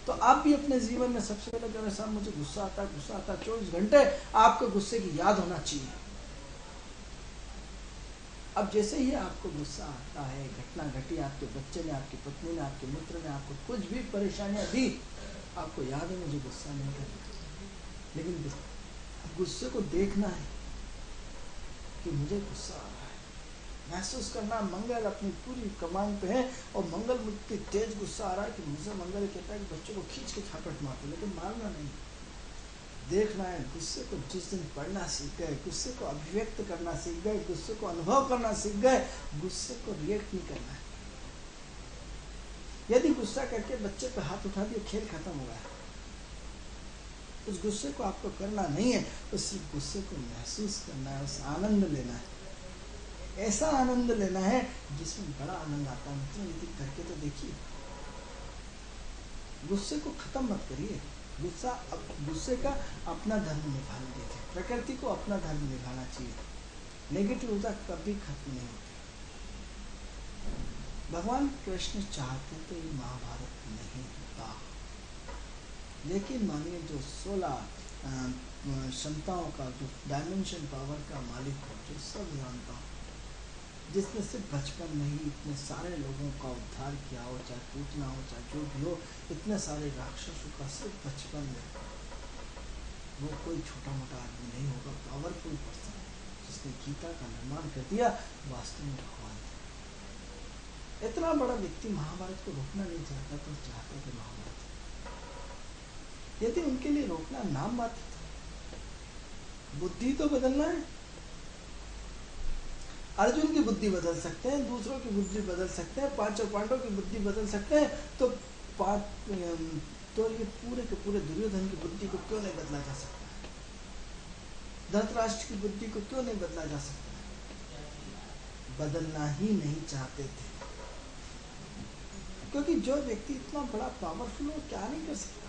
तो आप भी अपने जीवन में सबसे पहले कह रहे साहब मुझे गुस्सा आता है, गुस्सा आता है, 24 घंटे आपको गुस्से की याद होना चाहिए। अब जैसे ही आपको गुस्सा आता है, घटना घटी, आपके बच्चे ने, आपकी पत्नी ने, आपके मित्र ने आपको कुछ भी परेशानियां दी, आपको याद है मुझे गुस्सा नहीं करना, लेकिन गुस्से को देखना है कि मुझे गुस्सा आ रहा है, महसूस करना मंगल अपनी पूरी कमान पे है और मंगल मुझे तेज गुस्सा आ रहा है कि मुझे मंगल कहता है कि बच्चों को खींच के झापट मार दो, लेकिन मारना नहीं, देखना है। गुस्से को जिस दिन पढ़ना सीख गए, गुस्से को अभिव्यक्त करना सीख गए, गुस्से को अनुभव करना सीख गए, गुस्से को रिएक्ट नहीं करना है। यदि गुस्सा करके बच्चे पे हाथ उठा दिए, खेल खत्म हो गया। उस गुस्से को आपको करना नहीं है, तो सिर्फ गुस्से को महसूस करना है, उस आनंद लेना है, ऐसा आनंद लेना है जिसमें बड़ा आनंद आता है। मतलब यदि करके तो देखिए, गुस्से को खत्म मत करिए, गुस्से का अपना धर्म निभाने दीजिए। प्रकृति को अपना धर्म निभाना चाहिए, नेगेटिव ऊर्जा कभी खत्म नहीं होती। भगवान कृष्ण चाहते तो ये महाभारत नहीं होता, लेकिन मानिए जो 16 क्षमताओं का, जो डायमेंशन पावर का मालिक हो, जो सब जानता हो, जिसने सिर्फ बचपन में ही इतने सारे लोगों का उद्धार किया हो, चाहे पूतना हो चाहे जो भी हो, इतने सारे राक्षसों का सिर्फ बचपन में, वो कोई छोटा मोटा आदमी नहीं होगा, पावरफुल पर्सन जिसने गीता का निर्माण कर दिया, वास्तव में भगवान है। इतना बड़ा व्यक्ति महाभारत को रोकना नहीं चाहता तो चाहता कि महाभारत, यदि उनके लिए रोकना नाम बात है, बुद्धि तो बदलना है। अर्जुन की बुद्धि बदल सकते हैं, दूसरों की बुद्धि बदल सकते हैं, पांचों पांडवों की बुद्धि बदल सकते हैं, तो ये पूरे के पूरे दुर्योधन की बुद्धि को क्यों नहीं बदला जा सकता? धृतराष्ट्र की बुद्धि को क्यों नहीं बदला जा सकता? बदलना ही नहीं चाहते थे, क्योंकि जो व्यक्ति इतना बड़ा पावरफुल हो क्या नहीं कर सकता।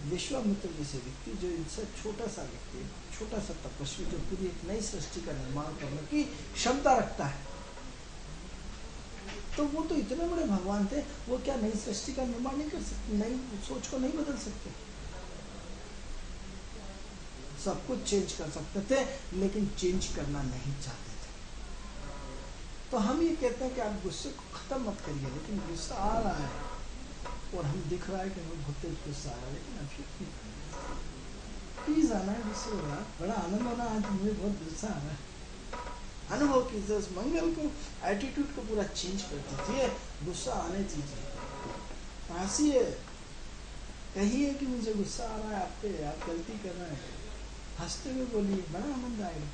विश्वामित्र जैसे व्यक्ति, जो इनसे छोटा सा व्यक्ति, छोटा सा तपस्वी, जो पूरी एक नई सृष्टि का निर्माण करने की क्षमता रखता है, तो वो तो इतने बड़े भगवान थे, वो क्या नई सृष्टि का निर्माण नहीं कर सकते? नई सोच को नहीं बदल सकते? सब कुछ चेंज कर सकते थे, लेकिन चेंज करना नहीं चाहते थे। तो हम ये कहते हैं कि आप गुस्से को खत्म मत करिए, लेकिन गुस्सा आ रहा है और हम दिख रहा है कि हमें बहुत तेज गुस्सा आ रहा है, लेकिन अभी प्लीज आना है, गुस्से हो रहा है, बड़ा आनंद हो रहा है, आज मुझे बहुत गुस्सा आ रहा है, अनुभव कीजिए उस मंगल को, एटीट्यूड को पूरा चेंज कर दीजिए। गुस्सा आने दीजिए, हंसिए, कहिए कि मुझे गुस्सा आ रहा है आप पे, आप गलती कर रहे हैं, हंसते हुए बोलिए, बड़ा आनंद आएगा।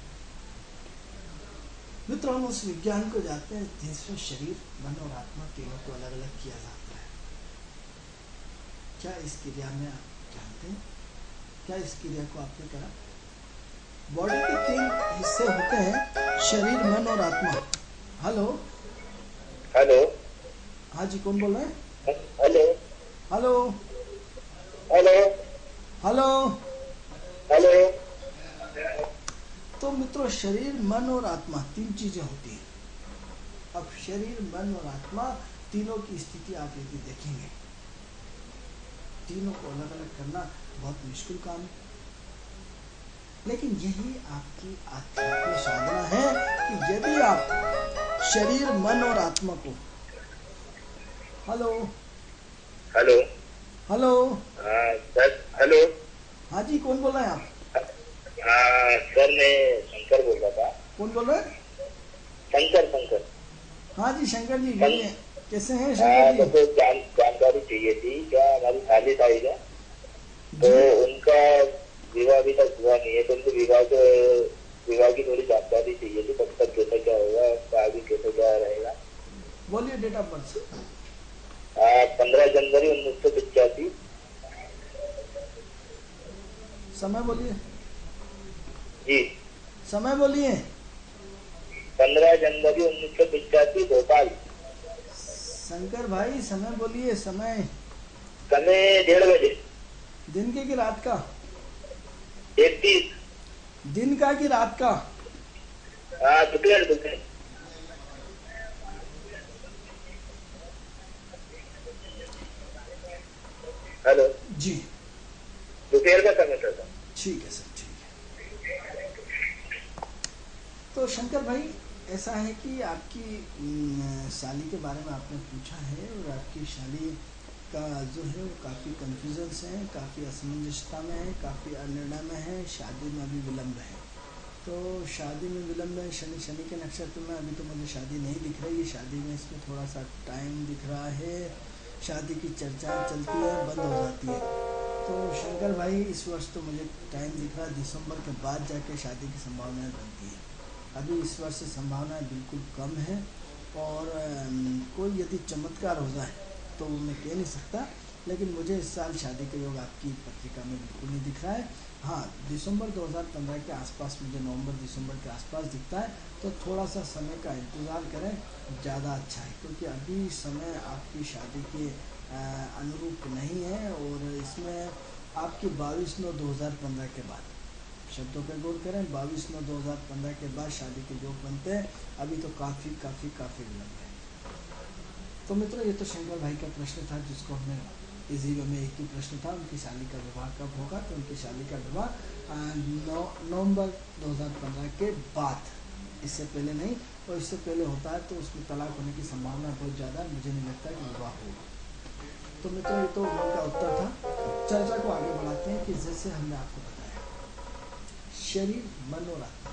मित्रों, हम उस विज्ञान को जानते हैं जिसमें शरीर, मन और आत्मा तीनों को अलग अलग किया जाता है। क्या इस क्रिया में आप जानते हैं? क्या इस क्रिया को आपने करा? बॉडी के 3 हिस्से होते हैं, शरीर, मन और आत्मा। Hello
hello.
हाँ जी, कौन बोल रहे हैं?
Hello
hello
hello
hello.
Hello.
तो मित्रों, शरीर, मन और आत्मा 3 चीजें होती हैं। अब शरीर, मन और आत्मा तीनों की स्थिति आप यदि देखेंगे, तीनों को अलग अलग करना बहुत मुश्किल काम है, लेकिन यही आपकी आध्यात्मिक साधना है कि यदि आप शरीर, मन और आत्मा को, hello
hello.
Hello
sir hello.
हाँ जी, कौन बोल रहे हैं आप?
सर मैं शंकर बोल रहा था।
कौन बोल रहे हैं?
शंकर।
हाँ जी, शंकर जी बोलिए, कैसे हैं शंकर जी?
तो जानकारी चाहिए थी। क्या हमारी शादी था इधर, तो उनका विवाह अभी तक हुआ नहीं है, तो उनको विवाह की थोड़ी जानकारी चाहिए थी। कब तक कैसे क्या होगा, आगे कैसे क्या रहेगा?
बोलिए डेट ऑफ बर्थ।
15 जनवरी 1985।
समय बोलिए
जी,
समय बोलिए।
15 जनवरी 1985, भोपाल।
शंकर भाई समय बोलिए, समय।
समय 1:30 बजे।
दिन के कि रात का?
31।
दिन का कि रात का?
दोपहर। हेलो
जी,
दोपहर का समय था।
ठीक है सर, ठीक है। तो शंकर भाई, ऐसा है कि आपकी शाली के बारे में आपने पूछा है, और आपकी शाली का जो है वो काफ़ी कन्फ्यूजन्स हैं, काफ़ी असमंजसता में है, काफ़ी अनिर्णय में है, शादी में अभी विलम्ब है। तो शादी में विलम्ब है, शनि के नक्षत्र में अभी तो मुझे शादी नहीं दिख रही है। शादी में इसमें थोड़ा सा टाइम दिख रहा है, शादी की चर्चाएं चलती है, बंद हो जाती है। तो शंकर भाई, इस वर्ष तो मुझे टाइम दिख रहा है दिसंबर के बाद जाके शादी की संभावनाएं बनती है। अभी इस वर्ष से संभावनाएं बिल्कुल कम है, और कोई यदि चमत्कार हो जाए तो वो मैं कह नहीं सकता, लेकिन मुझे इस साल शादी का योग आपकी पत्रिका में बिल्कुल नहीं दिख रहा है। हाँ, दिसंबर 2015 के आसपास मुझे, नवंबर दिसंबर के आसपास दिखता है, तो थोड़ा सा समय का इंतज़ार करें, ज़्यादा अच्छा है, क्योंकि अभी समय आपकी शादी के अनुरूप नहीं है, और इसमें आपकी 22/9/2015 के बाद, शब्दों पर गौर करें, 22/9/2015 के बाद शादी के योग बनते हैं। अभी तो काफ़ी विलम्ब है। तो मित्रों, ये तो शंकर भाई का प्रश्न था, जिसको हमने इसी में एक ही प्रश्न था, उनकी शादी का विवाह कब होगा? तो उनकी शादी का विवाह नवंबर 2015 के बाद, इससे पहले नहीं। और इससे पहले होता है तो उसमें तलाक होने की संभावना बहुत ज़्यादा है, मुझे नहीं लगता कि विवाह होगा। तो मित्रों, ये तो उनका उत्तर था। चर्चा को आगे बढ़ाते हैं कि जैसे हमने आपको बताया, शरीर, मन और आत्मा,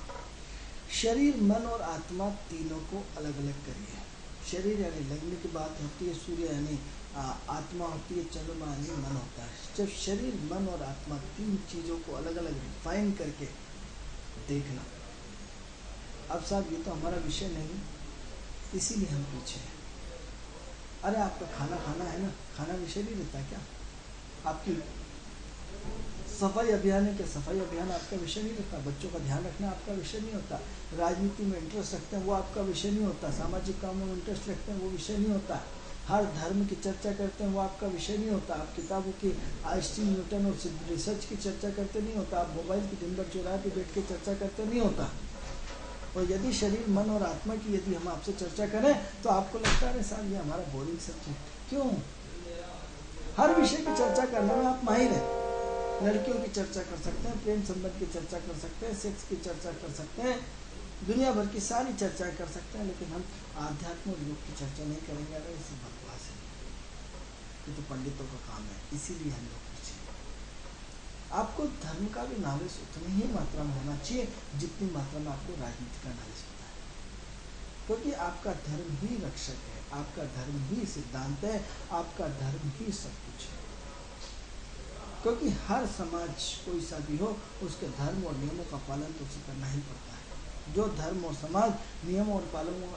शरीर, मन और आत्मा तीनों को अलग अलग करिए। शरीर यानी लगने की बात होती है, सूर्य यानी आत्मा होती है, चंद्रमा यानी मन होता है। जब शरीर, मन और आत्मा 3 चीज़ों को अलग अलग रिफाइन करके देखना। अब साहब, ये तो हमारा विषय नहीं, इसीलिए हम पूछे। अरे आपका खाना है ना, खाना विषय नहीं रहता क्या? आपकी सफाई अभियान है क्या? सफाई अभियान आपका विषय नहीं रहता? बच्चों का ध्यान रखना आपका विषय नहीं होता? राजनीति में इंटरेस्ट रखते हैं, वो आपका विषय नहीं होता? सामाजिक कामों में इंटरेस्ट रखते हैं, वो विषय नहीं होता? हर धर्म की चर्चा करते हैं, वो आपका विषय नहीं होता? आप किताबों की आइंस्टीन, न्यूटन और रिसर्च की चर्चा करते नहीं होता? आप मोबाइल की दिन भर चौराहे पे बैठ के चर्चा करते नहीं होता? और यदि शरीर, मन और आत्मा की यदि हम आपसे चर्चा करें तो आपको लगता है साहब ये हमारा बोरिंग सब्जेक्ट। क्यों? हर विषय की चर्चा करने में आप माहिर हैं। लड़कियों की चर्चा कर सकते हैं, प्रेम संबंध की चर्चा कर सकते हैं, सेक्स की चर्चा कर सकते हैं, दुनिया भर की सारी चर्चा कर सकते हैं, लेकिन हम आध्यात्म और योग की चर्चा नहीं करेंगे। अरे इससे बकवास है, ये तो पंडितों का काम है। इसीलिए हम लोग पूछे, आपको धर्म का भी नॉलेज उतनी ही मात्रा में होना चाहिए जितनी मात्रा में आपको राजनीति का नॉलेज होता है। क्योंकि आपका धर्म ही रक्षक है, आपका धर्म ही सिद्धांत है, आपका धर्म ही सब कुछ है। क्योंकि हर समाज कोई सा भी हो, उसके धर्म और नियमों का पालन तो उसे करना ही पड़ता है। जो धर्म और समाज नियमों और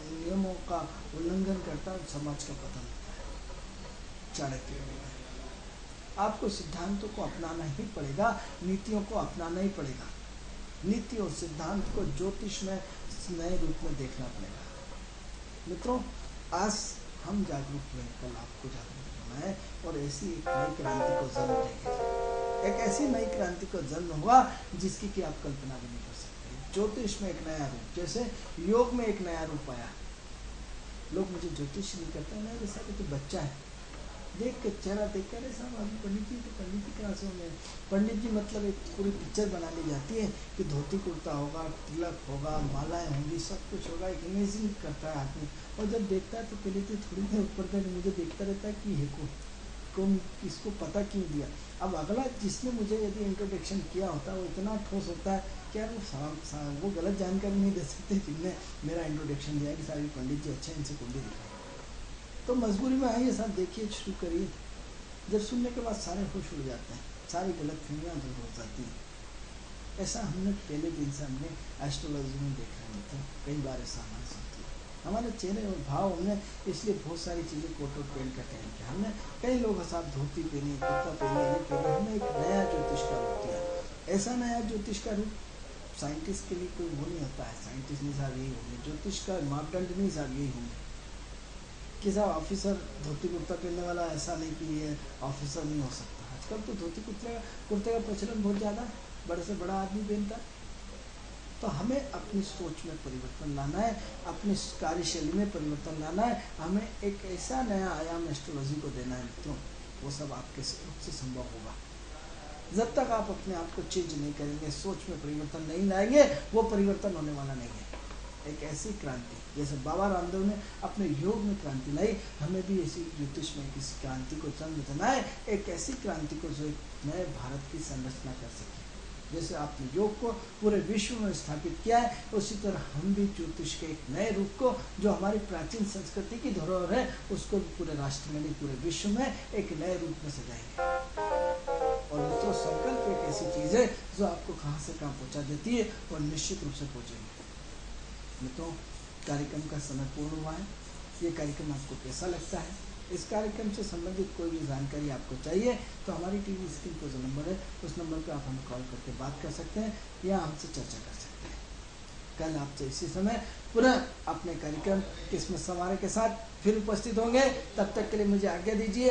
नियमों का उल्लंघन करता है, समाज का पतन होता है। चाणक्य ने आपको सिद्धांतों को अपनाना ही पड़ेगा, नीतियों को अपनाना ही पड़ेगा। नीति और सिद्धांत को ज्योतिष में नए रूप में देखना पड़ेगा। मित्रों, आज हम जागरूक हुए, कल आपको जागरूक होना है और ऐसी एक नई क्रांति को जन्म देंगे। एक ऐसी नई क्रांति को जन्म हुआ जिसकी कि आप कल्पना भी नहीं कर सकते। ज्योतिष में एक नया रूप, जैसे योग में एक नया रूप आया। लोग मुझे ज्योतिष नहीं करते हैं, जैसा कि तो बच्चा है, देख के चेहरा देख कर साहब अभी पंडित जी तो पंडित जी क्लासों में पंडित जी मतलब एक पूरी पिक्चर बना ली जाती है कि धोती कुर्ता होगा, तिलक होगा, मालाएं होंगी, सब कुछ होगा। एक इमेजिन करता है आदमी, और जब देखता है तो पहले तो थोड़ी देर ऊपर तक मुझे देखता रहता है कि ये कौन, किसको पता क्यों दिया। अब अगला जिसने मुझे यदि इंट्रोडक्शन किया होता है वो इतना ठोस होता है क्या वो गलत जानकारी नहीं दे सकते जिनने मेरा इंट्रोडक्शन दिया कि साहब पंडित जी अच्छे, इनसे कुंडली दिखाई। तो मजबूरी में आइए साहब, देखिए, शुरू करिए। जब सुनने के बाद सारे खुश हो जाते हैं, सारी गलतफहमियां दूर हो जाती हैं। ऐसा हमने पहले दिन से हमने एस्ट्रोलॉजी में देखा है। तो कई बार ऐसा हमारे साथ हुआ। हमारे चेहरे और भाव हमने इसलिए बहुत सारी चीज़ें कोट और पहन कर टहन किया। हमने कई लोग साहब धोती पहनी, कुर्ता पहनी, ये पहनी। हमने एक नया ज्योतिष का रूप दिया। ऐसा नया ज्योतिष का रूप साइंटिस्ट के लिए कोई वो नहीं होता है। साइंटिस्ट नहीं साहब यही होंगे, ज्योतिष का मापदंड नहीं साहब यही होंगे कि साहब ऑफिसर धोती कुर्ता पहनने वाला ऐसा नहीं कि ये ऑफिसर नहीं हो सकता। आजकल तो धोती कुर्ते का प्रचलन बहुत ज़्यादा है, बड़े से बड़ा आदमी पहनता है। तो हमें अपनी सोच में परिवर्तन लाना है, अपनी कार्यशैली में परिवर्तन लाना है। हमें एक ऐसा नया आयाम एस्ट्रोलॉजी को देना है मित्रों, वो सब आपके खुद से संभव होगा। जब तक आप अपने आप को चेंज नहीं करेंगे, सोच में परिवर्तन नहीं लाएंगे, वो परिवर्तन होने वाला नहीं है। एक ऐसी क्रांति जैसे बाबा रामदेव ने अपने योग में क्रांति लाई, हमें भी ऐसी ज्योतिष में किसी क्रांति को जन्म देना है। एक ऐसी क्रांति को जो एक नए भारत की संरचना कर सके। जैसे आपने योग को पूरे विश्व में स्थापित किया है, उसी तरह हम भी ज्योतिष के एक नए रूप को, जो हमारी प्राचीन संस्कृति की धरोहर है, उसको भी पूरे राष्ट्र में नहीं पूरे विश्व में एक नए रूप में सजाएंगे। और मित्रों, संकल्प एक ऐसी चीज़ है जो आपको कहाँ से कहाँ पहुँचा देती है और निश्चित रूप से पहुँचेगी। मित्रों, कार्यक्रम का समय पूर्ण हुआ है। ये कार्यक्रम आपको कैसा लगता है? इस कार्यक्रम से संबंधित कोई भी जानकारी आपको चाहिए तो हमारी टीवी स्क्रीन पर जो नंबर है, उस नंबर पर आप हमें कॉल करके बात कर सकते हैं या हमसे चर्चा कर सकते हैं। कल आपसे इसी समय पुनः अपने कार्यक्रम किस्मत संवारे के साथ फिर उपस्थित होंगे। तब तक के लिए मुझे आज्ञा दीजिए।